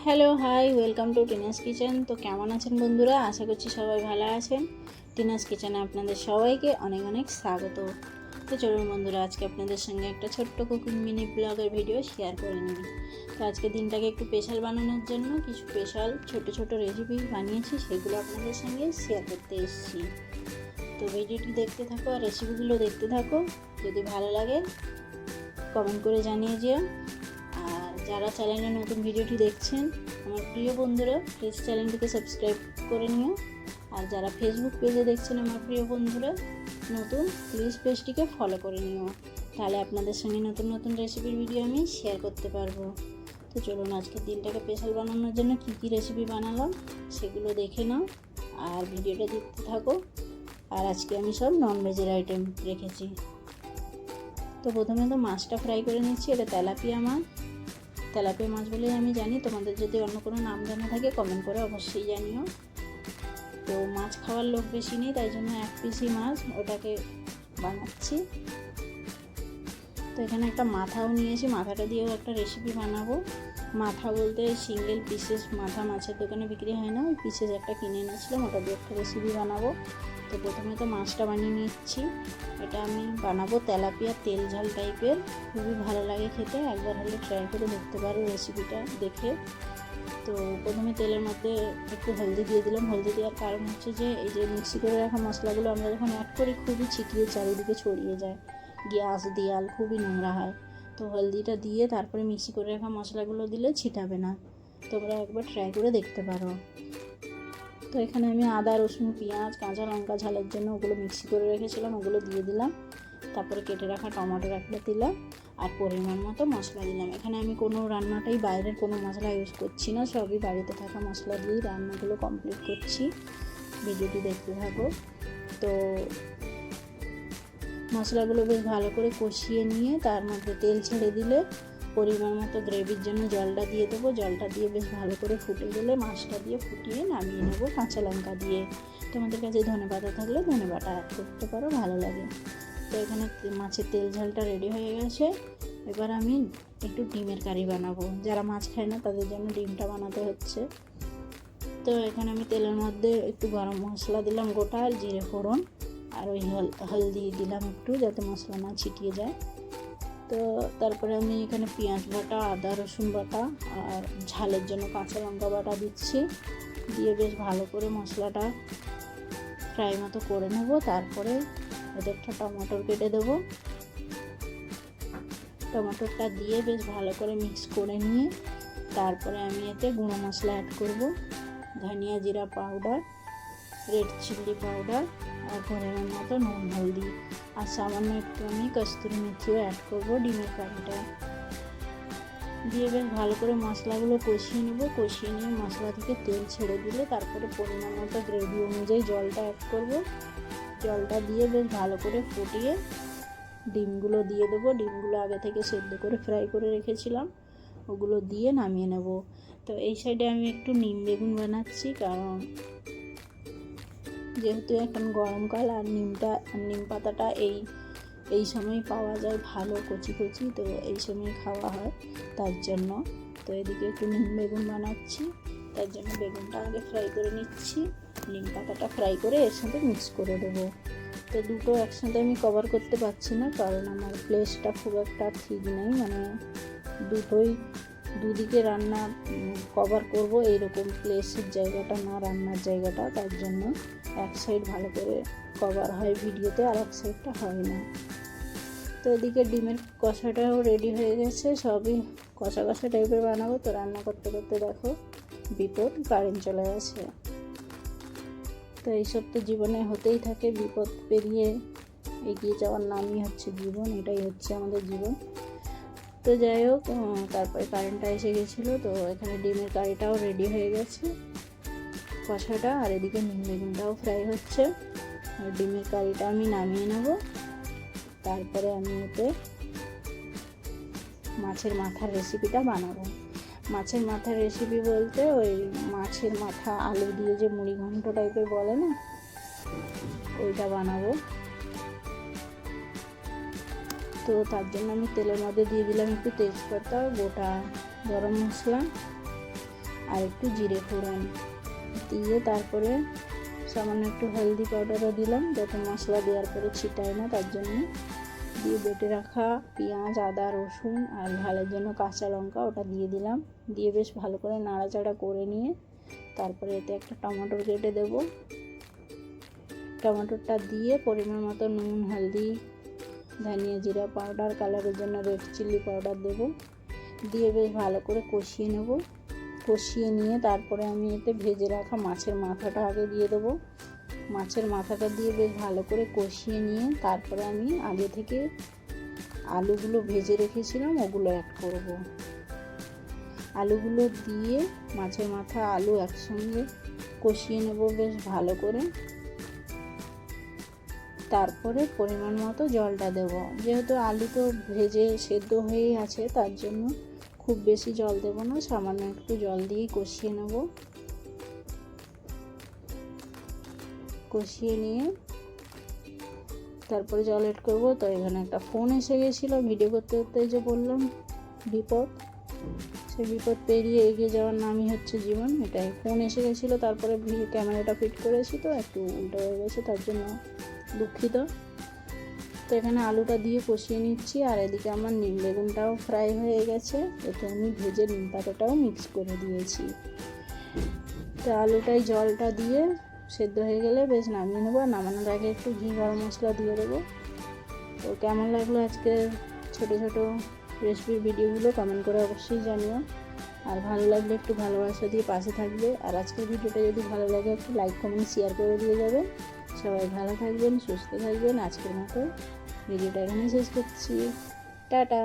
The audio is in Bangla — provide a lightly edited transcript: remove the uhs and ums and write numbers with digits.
Hello hi welcome to Tina's kitchen. তো কেমন আছেন বন্ধুরা? আশা করছি সবাই ভালো আছেন। টিনাস কিচেনে আপনাদের সবাইকে অনেক অনেক স্বাগত। তো চলুন বন্ধুরা, আজকে আপনাদের সঙ্গে একটা ছোট্ট কুকিং মিনি ব্লগের ভিডিও শেয়ার করে নিই। তো আজকে দিনটাকে একটু স্পেশাল বানানোর জন্য কিছু স্পেশাল ছোট ছোট রেসিপি বানিয়েছি, সেগুলো আপনাদের সঙ্গে শেয়ার করতে এসেছি। তো ভিডিওটি দেখতে থাকো আর রেসিপিগুলো দেখতে থাকো। যদি ভালো লাগে কমেন্ট করে জানিয়ে যেও। আর যারা চ্যানেলে নতুন ভিডিওটি দেখছেন, আমার প্রিয় বন্ধুরা, প্লিজ চ্যানেলটিকে সাবস্ক্রাইব করে নিও। আর যারা ফেসবুক পেজে দেখছেন আমার প্রিয় বন্ধুরা নতুন, প্লিজ পেজটিকে ফলো করে নিও। তাহলে আপনাদের সঙ্গে নতুন নতুন রেসিপির ভিডিও আমি শেয়ার করতে পারবো। তো চলুন, আজকের দিনটাকে স্পেশাল বানানোর জন্য কী কী রেসিপি বানালাম সেগুলো দেখে নাও আর ভিডিওটা দেখতে থাকো। আর আজকে আমি সব ননভেজের আইটেম রেখেছি। তো প্রথমে তো মাছটা ফ্রাই করে নিচ্ছি। এটা তেলাপিয়া মাছ বলেই আমি জানি। তোমাদের যদি অন্য কোনো নাম জানা থাকে কমেন্ট করে অবশ্যই জানিও। তো মাছ খাওয়ার লোক বেশি নেই, তাই জন্য এক পিসি মাছ ওটাকে বানাচ্ছি। তো এখানে একটা মাথাও নিয়েছি, মাথাটা দিয়েও একটা রেসিপি বানাবো। মাথা বলতে সিঙ্গেল পিসেস মাথা মাছের দোকানে বিক্রি হয় না, ওই পিসেস একটা কিনে এনেছিলাম, ওটা দিয়ে একটা রেসিপি বানাবো। তো প্রথমে তো মাছটা বানিয়ে নিচ্ছি। এটা আমি বানাবো তেলাপিয়া তেল ঝাল টাইপের, খুবই ভালো লাগে খেতে। একবার হলে ট্রাই করে দেখতে পারো রেসিপিটা দেখে। তো প্রথমে তেলের মধ্যে একটু হলদি দিয়ে দিলাম। হলদি দেওয়ার কারণ হচ্ছে যে এই যে মিক্সি করে রাখা মশলাগুলো আমরা যখন অ্যাড করি খুবই ছিটিয়ে চারিদিকে ছড়িয়ে যায়, গ্যাস দেয়াল খুবই নোংরা হয়। তো হলদিটা দিয়ে তারপরে মিক্সি করে রাখা মশলাগুলো দিলে ছিটাবে না। তোমরা একবার ট্রাই করে দেখতে পারো। তো এখানে আমি আদা রসুন পেঁয়াজ কাঁচা লঙ্কা ঝালের জন্য ওগুলো মিক্সি করে রেখেছিলাম, ওগুলো দিয়ে দিলাম। তারপরে কেটে রাখা টমেটো একটা দিলাম আর পরিমাণ মতো মশলা দিলাম। এখানে আমি কোনো রান্নাটাই বাইরের কোনো মশলা ইউজ করছি না, সবই বাড়িতে থাকা মশলা দিয়েই রান্নাগুলো কমপ্লিট করছি। ভিডিওটি দেখতে থাকো। তো মশলাগুলো বেশ ভালো করে কষিয়ে নিয়ে তার মধ্যে তেল ছেড়ে দিলে পরিমাণ মতো গ্রেভির জন্য জলটা দিয়ে দেবো। জলটা দিয়ে বেশ ভালো করে ফুটে গেলে মাছটা দিয়ে ফুটিয়ে নামিয়ে নেবো কাঁচা লঙ্কা দিয়ে। তোমাদের কাছে ধনেপাতা থাকলে ধনেপাতা অ্যাড করতে পারো, ভালো লাগে। তো এখানে মাছের তেল ঝালটা রেডি হয়ে গেছে। এবার আমি একটু ডিমের কারি বানাবো। যারা মাছ খায় না তাদের জন্য ডিমটা বানাতে হচ্ছে। তো এখানে আমি তেলের মধ্যে একটু গরম মশলা দিলাম গোটা, আর জিরে ফোড়ন, আর ওই হলদি দিলাম একটু, যাতে মশলা না ছিটিয়ে যায়। তো তারপরে আমি এখানে পেঁয়াজ বাটা, আদা রসুন বাটা আর ঝালের জন্য কাঁচা লঙ্কা বাটা দিচ্ছি। দিয়ে বেশ ভালো করে মশলাটা ফ্রাই মতো করে নেব। তারপরে এতে একটা টমেটো কেটে দেবো। টমেটোটা দিয়ে বেশ ভালো করে মিক্স করে নিয়ে তারপরে আমি এতে গুঁড়ো মশলা অ্যাড করব। ধনিয়া জিরা পাউডার, রেড চিলি পাউডার আর পরিমাণ মতো নুন হলদি, আর সামান্য একটু আমি কস্তুরি মেথিও অ্যাড করবো ডিমের কারিটা দিয়ে। বেশ ভালো করে মশলাগুলো কষিয়ে নেব। কষিয়ে নিয়ে মশলা থেকে তেল ছেড়ে দিলে তারপরে পরিমাণ মতো গ্রেভি অনুযায়ী জলটা অ্যাড করব। জলটা দিয়ে বেশ ভালো করে ফুটিয়ে ডিমগুলো দিয়ে দেবো। ডিমগুলো আগে থেকে সেদ্ধ করে ফ্রাই করে রেখেছিলাম, ওগুলো দিয়ে নামিয়ে নেব। তো এই সাইডে আমি একটু নিম বেগুন বানাচ্ছি, কারণ যেহেতু এখন গরমকাল আর নিম পাতাটা এই সময় পাওয়া যায় ভালো কচি কচি, তো এই সময় খাওয়া হয় তার জন্য। তো এদিকে একটু নিম বেগুন বানাচ্ছি, তার জন্য বেগুনটা আগে ফ্রাই করে নিচ্ছি। নিম পাতাটা ফ্রাই করে এর সাথে মিক্স করে দেবো। তো দুটো একসাথে আমি কভার করতে পারছি না, কারণ আমার প্লেসটা খুব একটা ঠিক নেই, মানে দুদিকে রান্না কভার করব এইরকম প্লেসের জায়গাটা না, রান্নার জায়গাটা, তার জন্য এক সাইড ভালো করে কভার হয় ভিডিওতে আর এক সাইডটা হয় না। তো এদিকে ডিমের কষাটাও রেডি হয়ে গেছে, সবই কষা কষা টাইপের বানাবো। তো রান্না করতে করতে দেখো বিপদ, কারেন্ট চলে গেছে। তো এইসব তো জীবনে হতেই থাকে, বিপদ পেরিয়ে এগিয়ে যাওয়ার নামই হচ্ছে জীবন, এটাই হচ্ছে আমাদের জীবন। তো যাই হোক, তারপরে কারেন্টটা এসে গেছিলো। তো এখানে ডিমের কারিটাও রেডি হয়ে গেছে কষাটা, আর এদিকে নিম বেগুনটাও ফ্রাই হচ্ছে। আর ডিমের কারিটা আমি নামিয়ে নেব। তারপরে আমি এতে মাছের মাথার রেসিপিটা বানাবো। মাছের মাথার রেসিপি বলতে ওই মাছের মাথা আলু দিয়ে যে মুড়ি ঘন্ট টাইপের বলে না, ওইটা বানাবো। তো তার জন্য আমি তেলের মধ্যে দিয়ে দিলাম একটু তেজপাতা, গোটা গরম মশলা, আর একটু জিরে ফোড়ন দিয়ে তারপরে সামান্য একটু হলদি পাউডারও দিলাম, যাতে মশলা দেওয়ার পরে ছিটায় না, তার জন্য। দিয়ে বেটে রাখা পেঁয়াজ, আদা, রসুন আর ঝালের জন্য কাঁচা লঙ্কা ওটা দিয়ে দিলাম। দিয়ে বেশ ভালো করে নাড়াচাড়া করে নিয়ে তারপরে এতে একটা টমেটো কেটে দেব। টমেটোটা দিয়ে পরিমাণ মতো নুন, হলদি, ধনিয়া জিরা পাউডার, কালারের জন্য রেড চিলি পাউডার দেব। দিয়ে বেশ ভালো করে কষিয়ে নেব। কষিয়ে নিয়ে তারপরে আমি এতে ভেজে রাখা মাছের মাথাটা আগে দিয়ে দেবো। মাছের মাথাটা দিয়ে বেশ ভালো করে কষিয়ে নিয়ে তারপরে আমি আগে থেকে আলুগুলো ভেজে রেখেছিলাম ওগুলো অ্যাড করব। আলুগুলো দিয়ে মাছের মাথা আলু একসঙ্গে কষিয়ে নেব বেশ ভালো করে। তারপরে পরিমাণ মতো জলটা দেব। যেহেতু আলু তো ভেজে সেদ্ধ হয়েই আছে, তার জন্য খুব বেশি জল দেব না, সামান্য একটু জল দিয়েই কষিয়ে নেব। কষিয়ে নিয়ে তারপরে জল এড করবো। তো এখানে একটা ফোন এসে গেছিলো, ভিডিও করতে করতে যে বললাম বিপদ, সেই বিপদ পেরিয়ে এগিয়ে যাওয়ার নামই হচ্ছে জীবন। এটাই, ফোন এসে গেছিলো, তারপরে ক্যামেরাটা ফিট করেছি তো একটু উল্টো হয়ে গেছে, তার জন্য দুঃখিত। তো এখানে আলুটা দিয়ে কষিয়ে নিচ্ছি, আর এদিকে আমার নিম বেগুনটাও ফ্রাই হয়ে গেছে, এতে আমি ভেজে নিম পাতাটাও মিক্স করে দিয়েছি। তো আলুটাই জলটা দিয়ে সেদ্ধ হয়ে গেলে বেশ নামিয়ে নেবো। নামানোর আগে একটু ঘি, গরম মশলা দিয়ে দেবো। তো কেমন লাগলো আজকের ছোটো ছোটো রেসিপির ভিডিওগুলো কমেন্ট করে অবশ্যই জানিও। আর ভালো লাগলে একটু ভালোবাসা দিয়ে পাশে থাকবে। আর আজকের ভিডিওটা যদি ভালো লাগে একটু লাইক, কমেন্ট, শেয়ার করে দিয়ে যাবেন। সবাই ভালো থাকবেন, সুস্থ থাকবেন। আজকের মতো ভিডিওটা এখানেই শেষ করছি। টাটা।